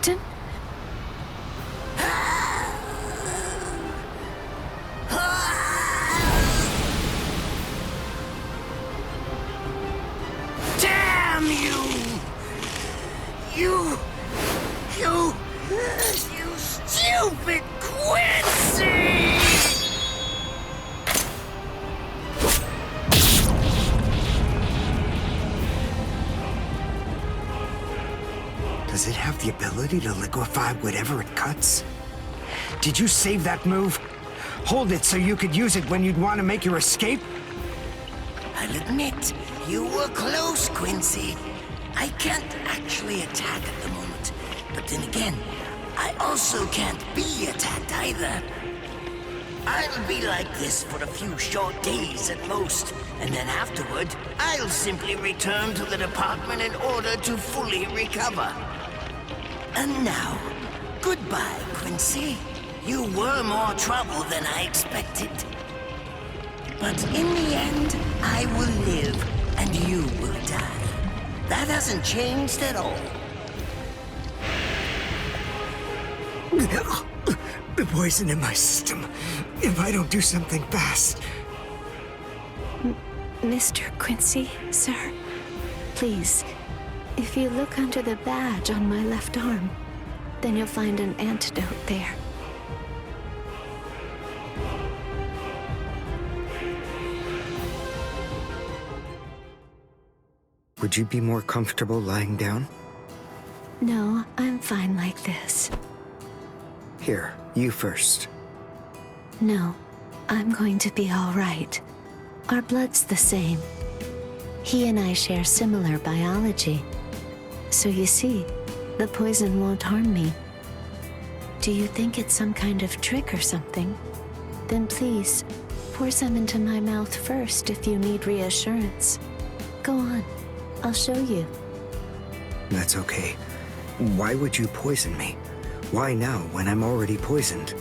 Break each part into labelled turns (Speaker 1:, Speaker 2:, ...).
Speaker 1: Captain?
Speaker 2: Damn you! You stupid Quincy!
Speaker 3: Does it have the ability to liquefy whatever it cuts? Did you save that move? Hold it so you could use it when you'd want to make your escape?
Speaker 2: I'll admit, you were close, Quincy. I can't actually attack at the moment, but then again, I also can't be attacked either. I'll be like this for a few short days at most, and then afterward, I'll simply return to the department in order to fully recover. And now, goodbye, Quincy. You were more trouble than I expected. But in the end, I will live, and you will die. That hasn't changed at all.
Speaker 3: The poison in my system. If I don't do something fast.
Speaker 1: Mr. Quincy, sir, please, if you look under the badge on my left arm, then you'll find an antidote there.
Speaker 3: Would you be more comfortable lying down?
Speaker 1: No, I'm fine like this.
Speaker 3: Here, you first.
Speaker 1: No, I'm going to be all right. Our blood's the same. He and I share similar biology. So you see, the poison won't harm me. Do you think it's some kind of trick or something? Then please, pour some into my mouth first if you need reassurance. Go on, I'll show you.
Speaker 3: That's okay. Why would you poison me? Why now, when I'm already poisoned?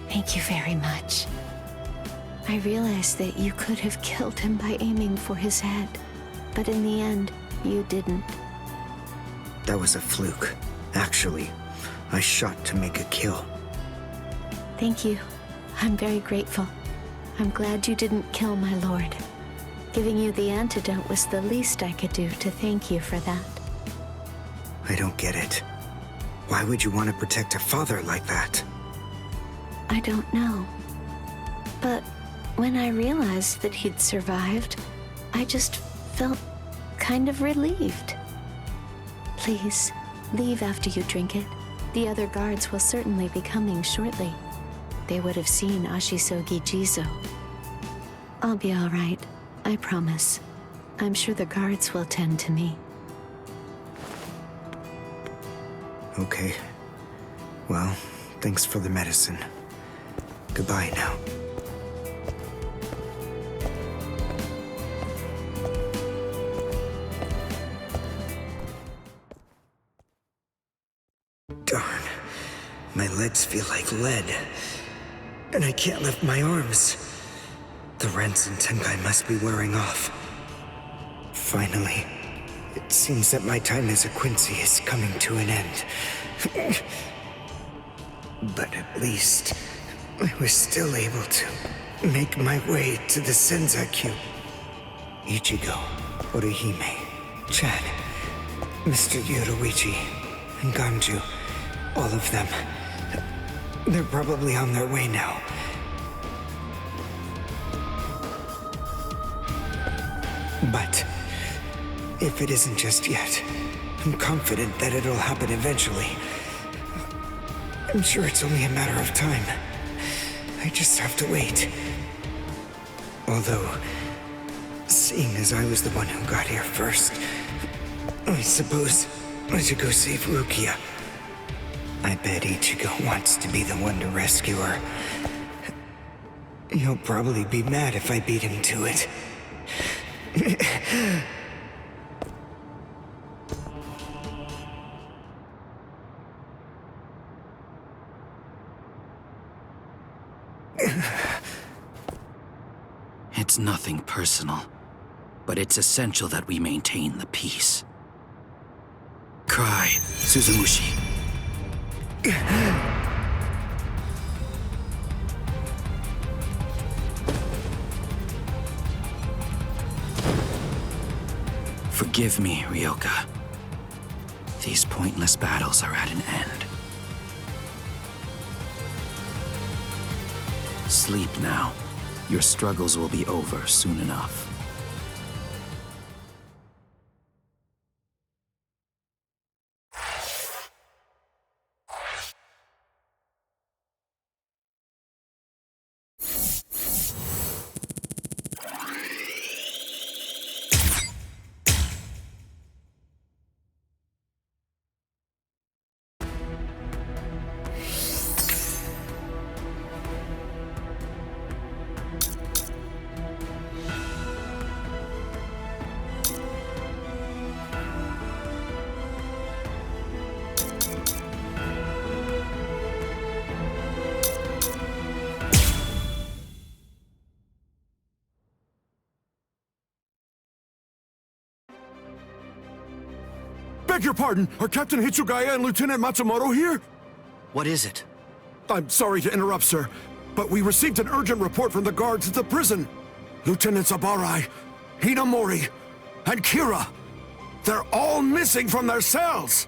Speaker 1: Thank you very much. I realized that you could have killed him by aiming for his head, but in the end, you didn't.
Speaker 3: That was a fluke. Actually, I shot to make a kill.
Speaker 1: Thank you. I'm very grateful. I'm glad you didn't kill my lord. Giving you the antidote was the least I could do to thank you for that.
Speaker 3: I don't get it. Why would you want to protect a father like that?
Speaker 1: I don't know. But when I realized that he'd survived, I just felt kind of relieved. Please, leave after you drink it. The other guards will certainly be coming shortly. They would have seen Ashisogi Jizo. I'll be all right, I promise. I'm sure the guards will tend to me.
Speaker 3: Okay. Well, thanks for the medicine. Goodbye now. Darn. My legs feel like lead. And I can't lift my arms. The Rents and Tenkai must be wearing off. Finally. It seems that my time as a Quincy is coming to an end. But at least, I was still able to make my way to the Senzakyu. Ichigo, Orihime, Chad, Mr. Yoruichi, and Ganju, all of them. They're probably on their way now. But if it isn't just yet, I'm confident that it'll happen eventually. I'm sure it's only a matter of time. I just have to wait. Although, seeing as I was the one who got here first, I suppose I should go save Rukia. I bet Ichigo wants to be the one to rescue her. He'll probably be mad if I beat him to it.
Speaker 4: It's nothing personal, but it's essential that we maintain the peace. cry, Suzumushi. Forgive me, Ryoka. These pointless battles are at an end. Sleep now. Your struggles will be over soon enough.
Speaker 5: Beg your pardon, are Captain Hitsugaya and Lieutenant Matsumoto here?
Speaker 4: What is it?
Speaker 5: I'm sorry to interrupt, sir, but we received an urgent report from the guards at the prison. Lieutenant Sabarai, Hinamori, and Kira. They're all missing from their cells!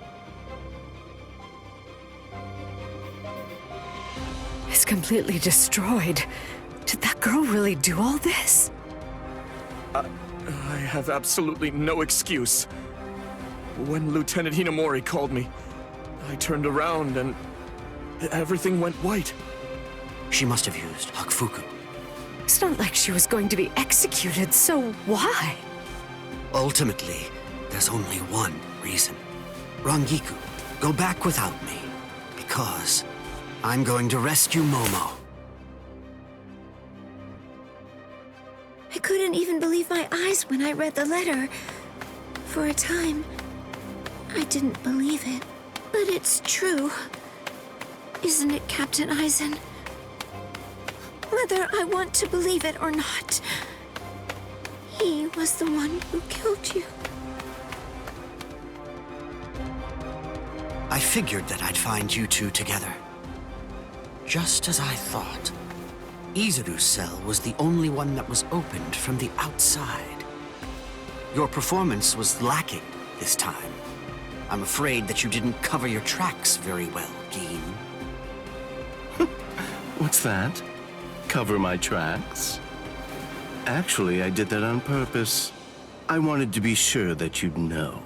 Speaker 6: It's completely destroyed. Did that girl really do all this?
Speaker 7: I have absolutely no excuse. When Lieutenant Hinamori called me, I turned around and everything went white.
Speaker 4: She must have used Hakufuku.
Speaker 6: It's not like she was going to be executed, so why?
Speaker 4: Ultimately, there's only one reason. Rangiku, go back without me, because I'm going to rescue Momo.
Speaker 1: I couldn't even believe my eyes when I read the letter. For a time, I didn't believe it. But it's true. Isn't it, Captain Aizen? Whether I want to believe it or not, he was the one who killed you.
Speaker 4: I figured that I'd find you two together. Just as I thought. Izuru's cell was the only one that was opened from the outside. Your performance was lacking this time. I'm afraid that you didn't cover your tracks very well, Gin.
Speaker 8: What's that? Cover my tracks? Actually, I did that on purpose. I wanted to be sure that you'd know.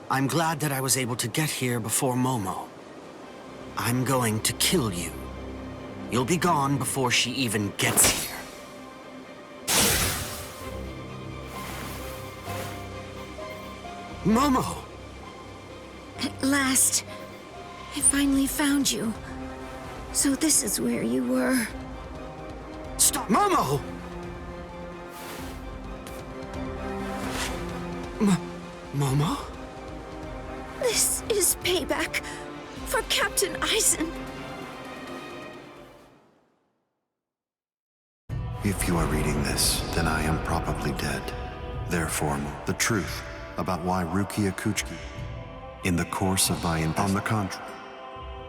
Speaker 4: I'm glad that I was able to get here before Momo. I'm going to kill you. You'll be gone before she even gets here. Momo!
Speaker 1: At last, I finally found you. So this is where you were.
Speaker 4: Stop! Momo! Momo?
Speaker 1: This is payback for Captain Aizen.
Speaker 9: If you are reading this, then I am probably dead. Therefore, the truth about why Rukia Kuchiki, in the course of my on the contrary,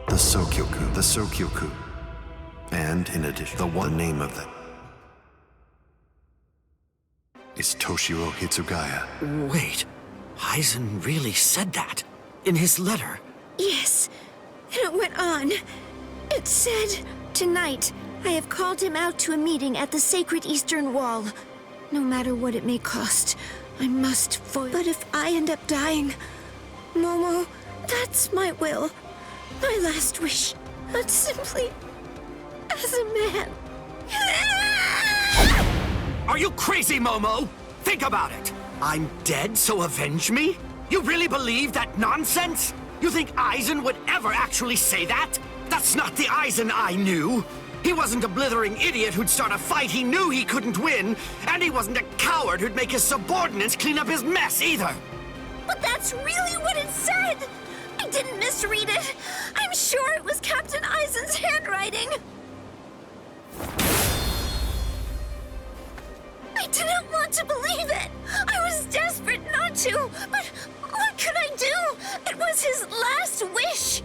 Speaker 9: the Sokyoku, and in addition, the name of them is Toshiro Hitsugaya.
Speaker 4: Wait, Aizen really said that in his letter?
Speaker 1: Yes, and it went on. It said, "Tonight, I have called him out to a meeting at the sacred Eastern Wall. No matter what it may cost, I must foil. But if I end up dying, Momo, that's my will. My last wish, but simply as a man."
Speaker 4: Are you crazy, Momo? Think about it. I'm dead, so avenge me? You really believe that nonsense? You think Aizen would ever actually say that? That's not the Aizen I knew. He wasn't a blithering idiot who'd start a fight he knew he couldn't win, and he wasn't a coward who'd make his subordinates clean up his mess either.
Speaker 1: But that's really what it said! I didn't misread it. I'm sure it was Captain Aizen's handwriting. I didn't want to believe it. I was desperate not to, but what could I do? It was his last wish!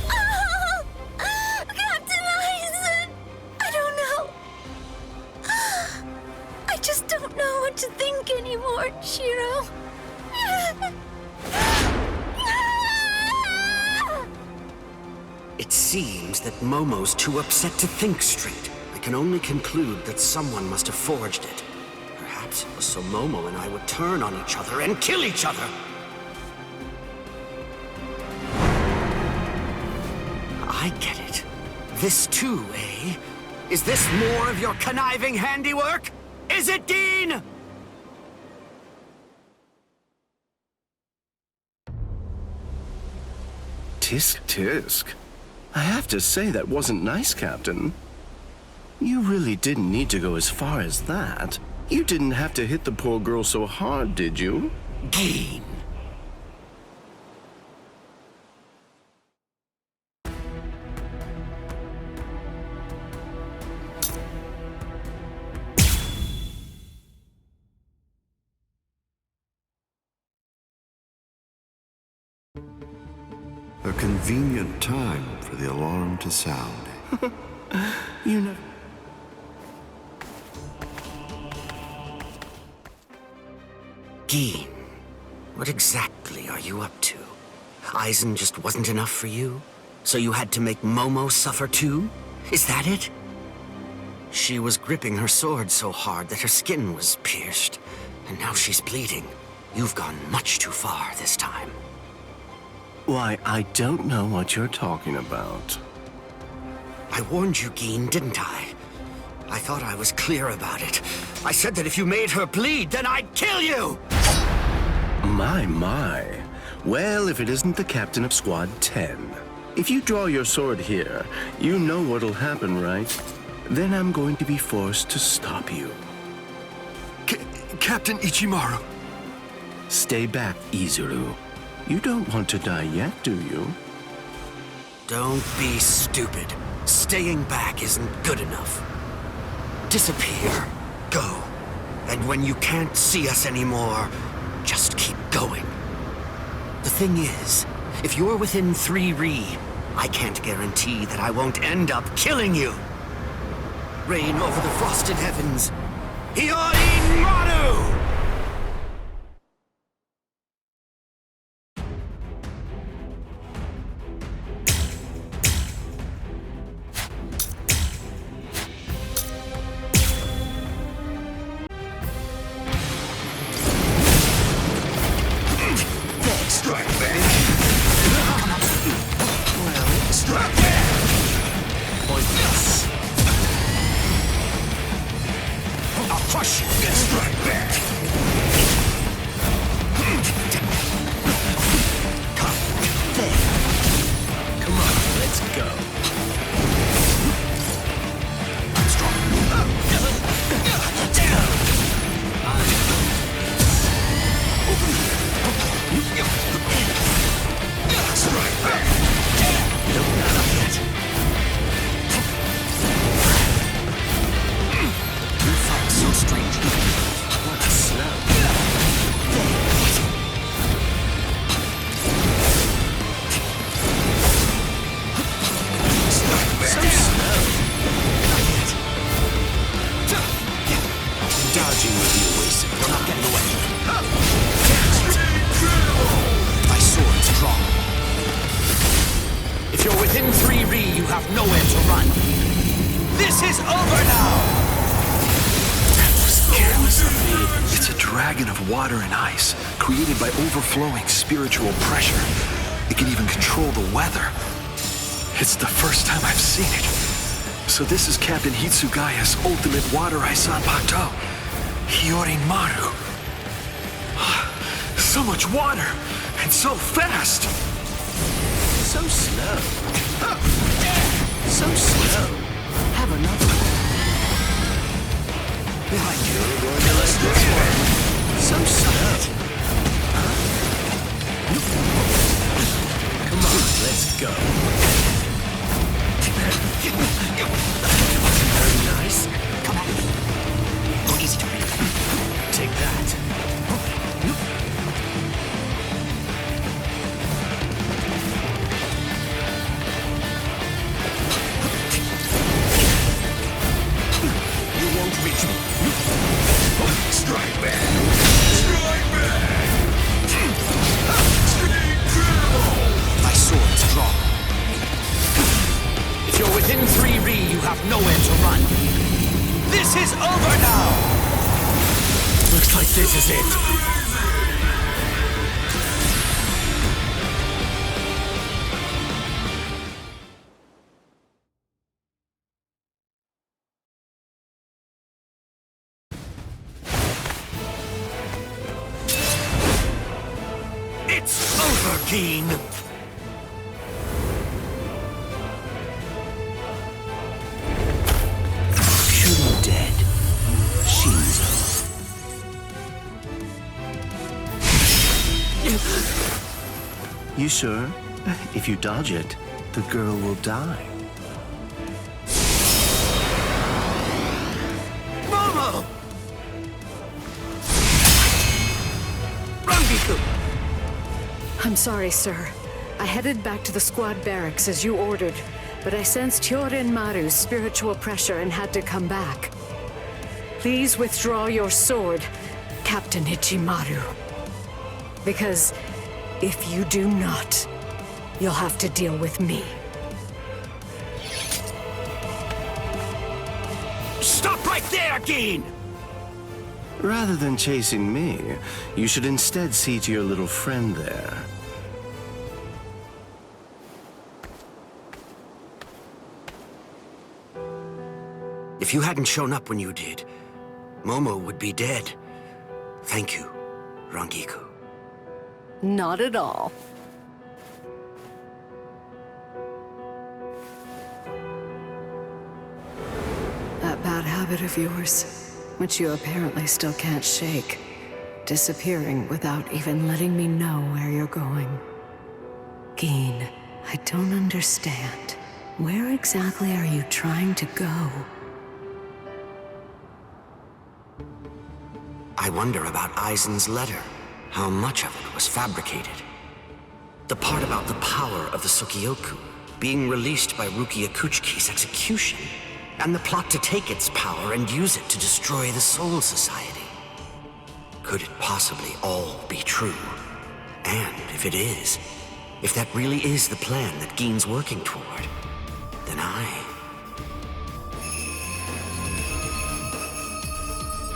Speaker 1: Oh, Captain Aizen! I don't know. I just don't know what to think anymore, Shiro.
Speaker 4: It seems that Momo's too upset to think straight. I can only conclude that someone must have forged it. Perhaps it was so Momo and I would turn on each other and kill each other. I get it. This too, eh? Is this more of your conniving handiwork? Is it, Dean?
Speaker 8: Tisk tisk. I have to say that wasn't nice, Captain. You really didn't need to go as far as that. You didn't have to hit the poor girl so hard, did you?
Speaker 4: Dean.
Speaker 9: A convenient time for the alarm to sound.
Speaker 8: You know...
Speaker 4: Dean, what exactly are you up to? Aizen just wasn't enough for you? So you had to make Momo suffer too? Is that it? She was gripping her sword so hard that her skin was pierced, and now she's bleeding. You've gone much too far this time.
Speaker 8: Why, I don't know what you're talking about.
Speaker 4: I warned you, Geen, didn't I? I thought I was clear about it. I said that if you made her bleed, then I'd kill you!
Speaker 8: My. Well, if it isn't the captain of Squad 10. If you draw your sword here, you know what'll happen, right? Then I'm going to be forced to stop you.
Speaker 5: Captain Ichimaru.
Speaker 8: Stay back, Izuru. You don't want to die yet, do you?
Speaker 4: Don't be stupid. Staying back isn't good enough. Disappear. Go. And when you can't see us anymore, just keep going. The thing is, if you're within 3 Ri, I can't guarantee that I won't end up killing you. Reign over the frosted heavens. Hiyori Maru!
Speaker 5: Strike back. Well, strike back. Pointless. I'll crush you. Strike back.
Speaker 8: Come on, let's go.
Speaker 5: I'm strong. Strike back.
Speaker 8: No, not yet.
Speaker 4: You fight so strangely.
Speaker 8: What a snap.
Speaker 5: Strike back.
Speaker 8: So slow. Not yet. Dodging will be a waste.
Speaker 4: We're not getting away.
Speaker 5: Incredible.
Speaker 4: My sword's drawn. If you're within 3 Ri, you have nowhere to run. This is over now!
Speaker 5: That was careless of me. It's a dragon of water and ice, created by overflowing spiritual pressure. It can even control the weather. It's the first time I've seen it. So this is Captain Hitsugaya's ultimate water ice Zanpakuto. Hiyori Maru. So much water, and so fast!
Speaker 8: So slow. So slow. Have another one.
Speaker 4: Behind you.
Speaker 8: So slow. Huh? Come on, let's go. Very nice. Come on. Go easy to me. Take that.
Speaker 4: nowhere to run. This is over now! Looks like this is it. It's over, Keen!
Speaker 2: Shoot him dead. Shinzo.
Speaker 8: You sure? If you dodge it, the girl will die.
Speaker 4: Momo! Rangiku!
Speaker 6: I'm sorry, sir. I headed back to the squad barracks as you ordered, but I sensed Hyorin Maru's spiritual pressure and had to come back. Please withdraw your sword, Captain Ichimaru. Because if you do not, you'll have to deal with me.
Speaker 4: Stop right there, Keen!
Speaker 8: Rather than chasing me, you should instead see to your little friend there.
Speaker 4: If you hadn't shown up when you did, Momo would be dead. Thank you, Rangiku.
Speaker 6: Not at all. That bad habit of yours, which you apparently still can't shake, disappearing without even letting me know where you're going. Geen, I don't understand. Where exactly are you trying to go?
Speaker 4: I wonder about Aizen's letter. How much of it was fabricated? The part about the power of the Sokyoku being released by Rukia Kuchiki's execution, and the plot to take its power and use it to destroy the Soul Society. Could it possibly all be true? And if it is, if that really is the plan that Geen's working toward, then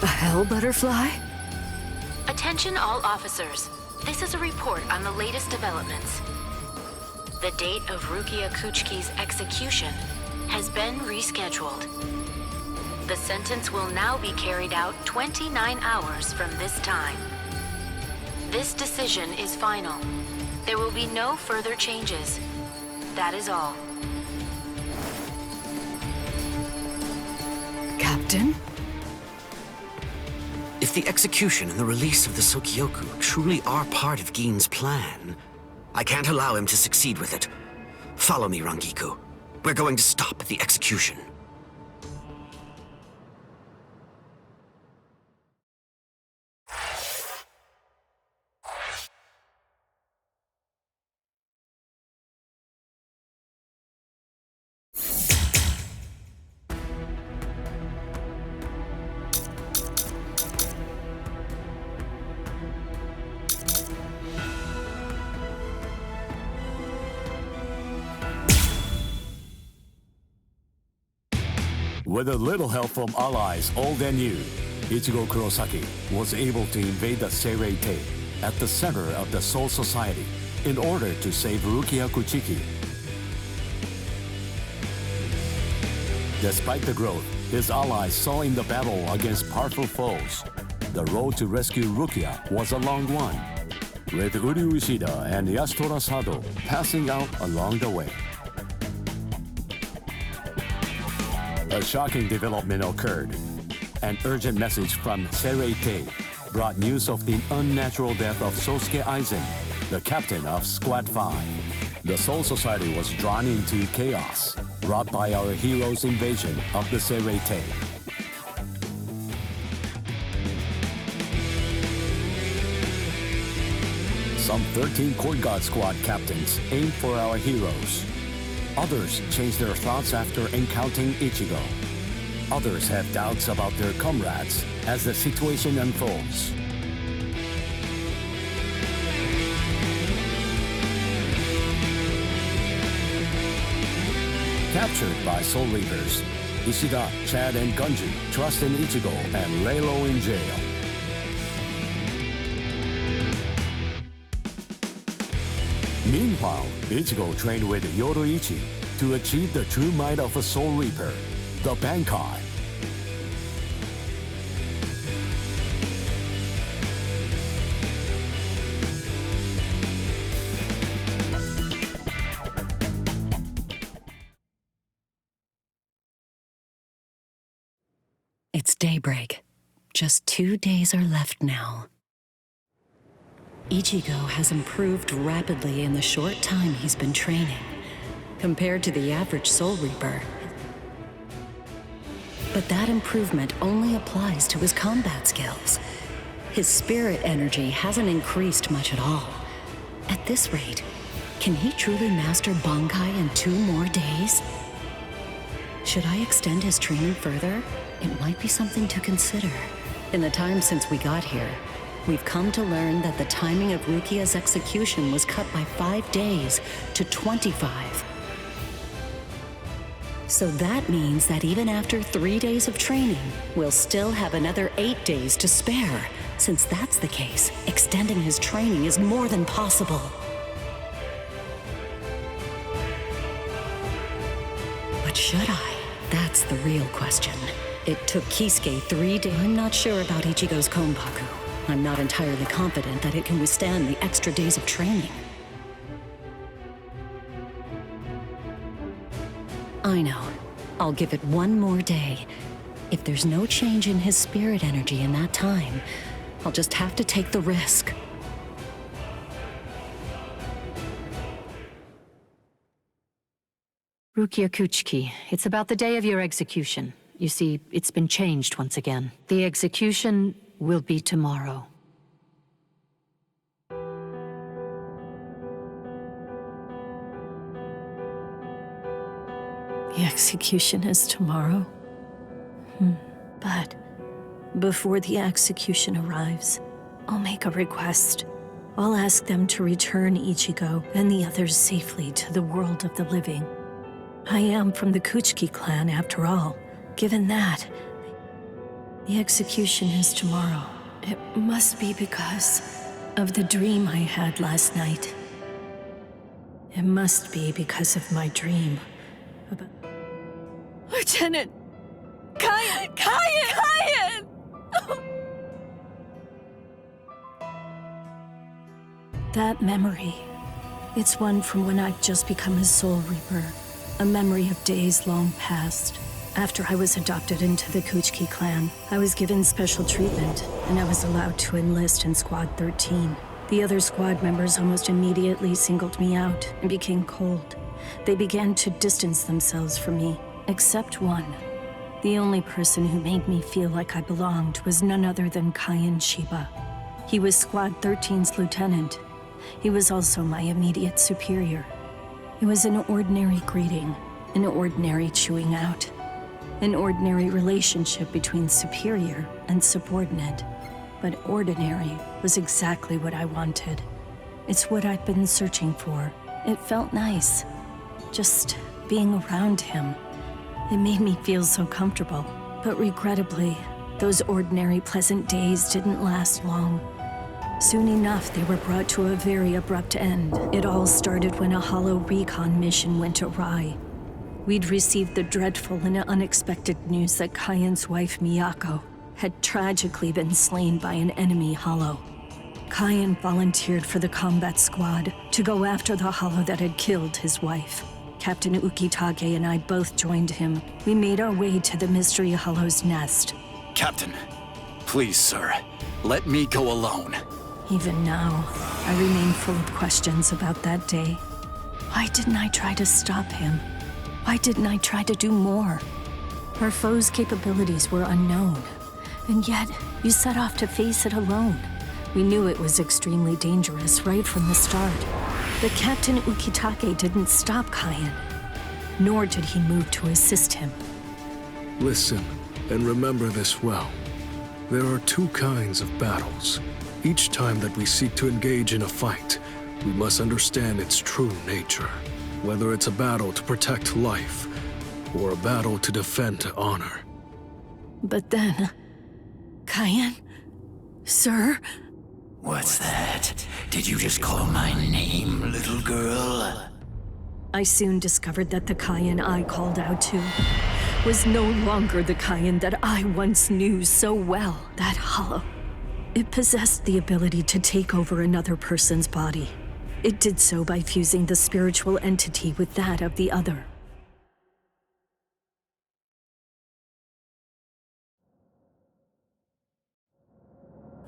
Speaker 6: A hell butterfly?
Speaker 10: Attention all officers. This is a report on the latest developments. The date of Rukia Kuchiki's execution has been rescheduled. The sentence will now be carried out 29 hours from this time. This decision is final. There will be no further changes. That is all.
Speaker 6: Captain?
Speaker 4: If the execution and the release of the Sokyoku truly are part of Geen's plan, I can't allow him to succeed with it. Follow me, Rangiku. We're going to stop the execution.
Speaker 11: With a little help from allies old and new, Ichigo Kurosaki was able to invade the Seirei-tei at the center of the Soul Society in order to save Rukia Kuchiki. Despite the growth his allies saw in the battle against powerful foes, the road to rescue Rukia was a long one, with Uryu Ishida and Yasutora Sado passing out along the way. A shocking development occurred. An urgent message from Seirei-tei brought news of the unnatural death of Sosuke Aizen, the captain of Squad 5. The Soul Society was drawn into chaos, wrought by our hero's invasion of the Seirei-tei. Some 13 Court Guard Squad captains aimed for our heroes. Others changed their thoughts after encountering Ichigo. Others have doubts about their comrades as the situation unfolds. Captured by Soul Reapers, Ishida, Chad, and Gunji trust in Ichigo and lay low in jail. Meanwhile, Ichigo trained with Yoruichi to achieve the true might of a Soul Reaper, the Bankai.
Speaker 6: It's daybreak. Just 2 days are left now. Ichigo has improved rapidly in the short time he's been training, compared to the average Soul Reaper. But that improvement only applies to his combat skills. His spirit energy hasn't increased much at all. At this rate, can he truly master Bankai in 2 more days? Should I extend his training further? It might be something to consider. In the time since we got here, we've come to learn that the timing of Rukia's execution was cut by 5 days to 25. So that means that even after 3 days of training, we'll still have another 8 days to spare. Since that's the case, extending his training is more than possible. But should I? That's the real question. It took Kisuke 3 days. I'm not sure about Ichigo's Konpaku. I'm not entirely confident that it can withstand the extra days of training. I know. I'll give it 1 more day. If there's no change in his spirit energy in that time, I'll just have to take the risk.
Speaker 12: Rukia Kuchiki, it's about the day of your execution. You see, it's been changed once again. The execution will be tomorrow.
Speaker 1: The execution is tomorrow? But before the execution arrives, I'll make a request. I'll ask them to return Ichigo and the others safely to the world of the living. I am from the Kuchiki clan, after all. Given that, the execution is tomorrow. It must be because of the dream I had last night. It must be because of my dream about... Lieutenant! Kaien! That memory, it's one from when I'd just become a Soul Reaper. A memory of days long past. After I was adopted into the Kuchiki clan, I was given special treatment, and I was allowed to enlist in Squad 13. The other squad members almost immediately singled me out and became cold. They began to distance themselves from me, except one. The only person who made me feel like I belonged was none other than Kaien Shiba. He was Squad 13's lieutenant. He was also my immediate superior. It was an ordinary greeting, an ordinary chewing out, an ordinary relationship between superior and subordinate. But ordinary was exactly what I wanted. It's what I'd been searching for. It felt nice, just being around him. It made me feel so comfortable. But regrettably, those ordinary pleasant days didn't last long. Soon enough, they were brought to a very abrupt end. It all started when a hollow recon mission went awry. We'd received the dreadful and unexpected news that Kaien's wife, Miyako, had tragically been slain by an enemy hollow. Kaien volunteered for the combat squad to go after the hollow that had killed his wife. Captain Ukitage and I both joined him. We made our way to the mystery hollow's nest.
Speaker 13: Captain, please, sir, let me go alone.
Speaker 1: Even now, I remain full of questions about that day. Why didn't I try to stop him? Why didn't I try to do more? Our foe's capabilities were unknown, and yet you set off to face it alone. We knew it was extremely dangerous right from the start. But Captain Ukitake didn't stop Kaien, nor did he move to assist him.
Speaker 5: Listen, and remember this well. There are 2 kinds of battles. Each time that we seek to engage in a fight, we must understand its true nature. Whether it's a battle to protect life, or a battle to defend honor.
Speaker 6: But then... Cayenne? Sir?
Speaker 2: What's that? Did you just call my name, little girl?
Speaker 6: I soon discovered that the Cayenne I called out to was no longer the Cayenne that I once knew so well, that hollow. It possessed the ability to take over another person's body. It did so by fusing the spiritual entity with that of the other.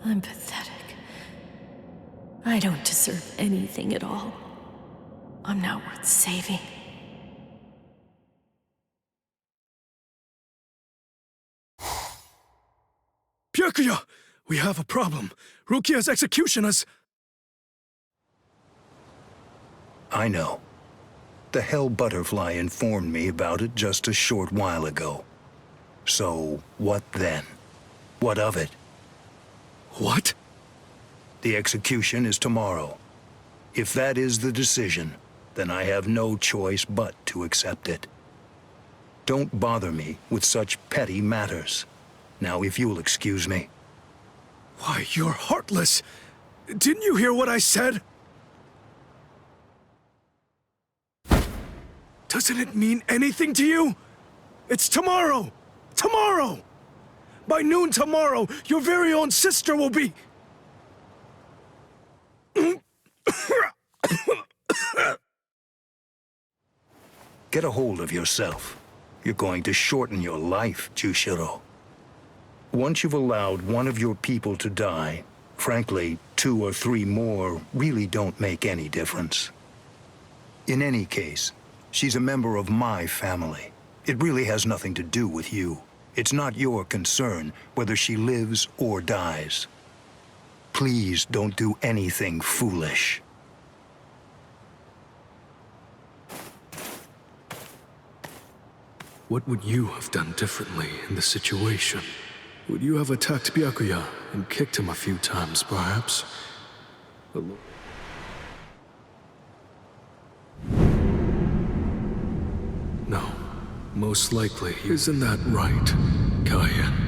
Speaker 6: I'm pathetic. I don't deserve anything at all. I'm not worth saving.
Speaker 5: Byakuya! We have a problem. Rukia's execution has...
Speaker 14: I know. The Hell Butterfly informed me about it just a short while ago. So, what then? What of it?
Speaker 5: What?
Speaker 14: The execution is tomorrow. If that is the decision, then I have no choice but to accept it. Don't bother me with such petty matters. Now, if you'll excuse me.
Speaker 5: Why, you're heartless! Didn't you hear what I said? Doesn't it mean anything to you? It's tomorrow! Tomorrow! By noon tomorrow, your very own sister will be...
Speaker 14: Get a hold of yourself. You're going to shorten your life, TOSHIRO. Once you've allowed one of your people to die, frankly, 2 or 3 more really don't make any difference. In any case, she's a member of my family. It really has nothing to do with you. It's not your concern whether she lives or dies. Please don't do anything foolish.
Speaker 5: What would you have done differently in this situation? Would you have attacked Byakuya and kicked him a few times, perhaps? No. Most likely, isn't that right, Cayenne?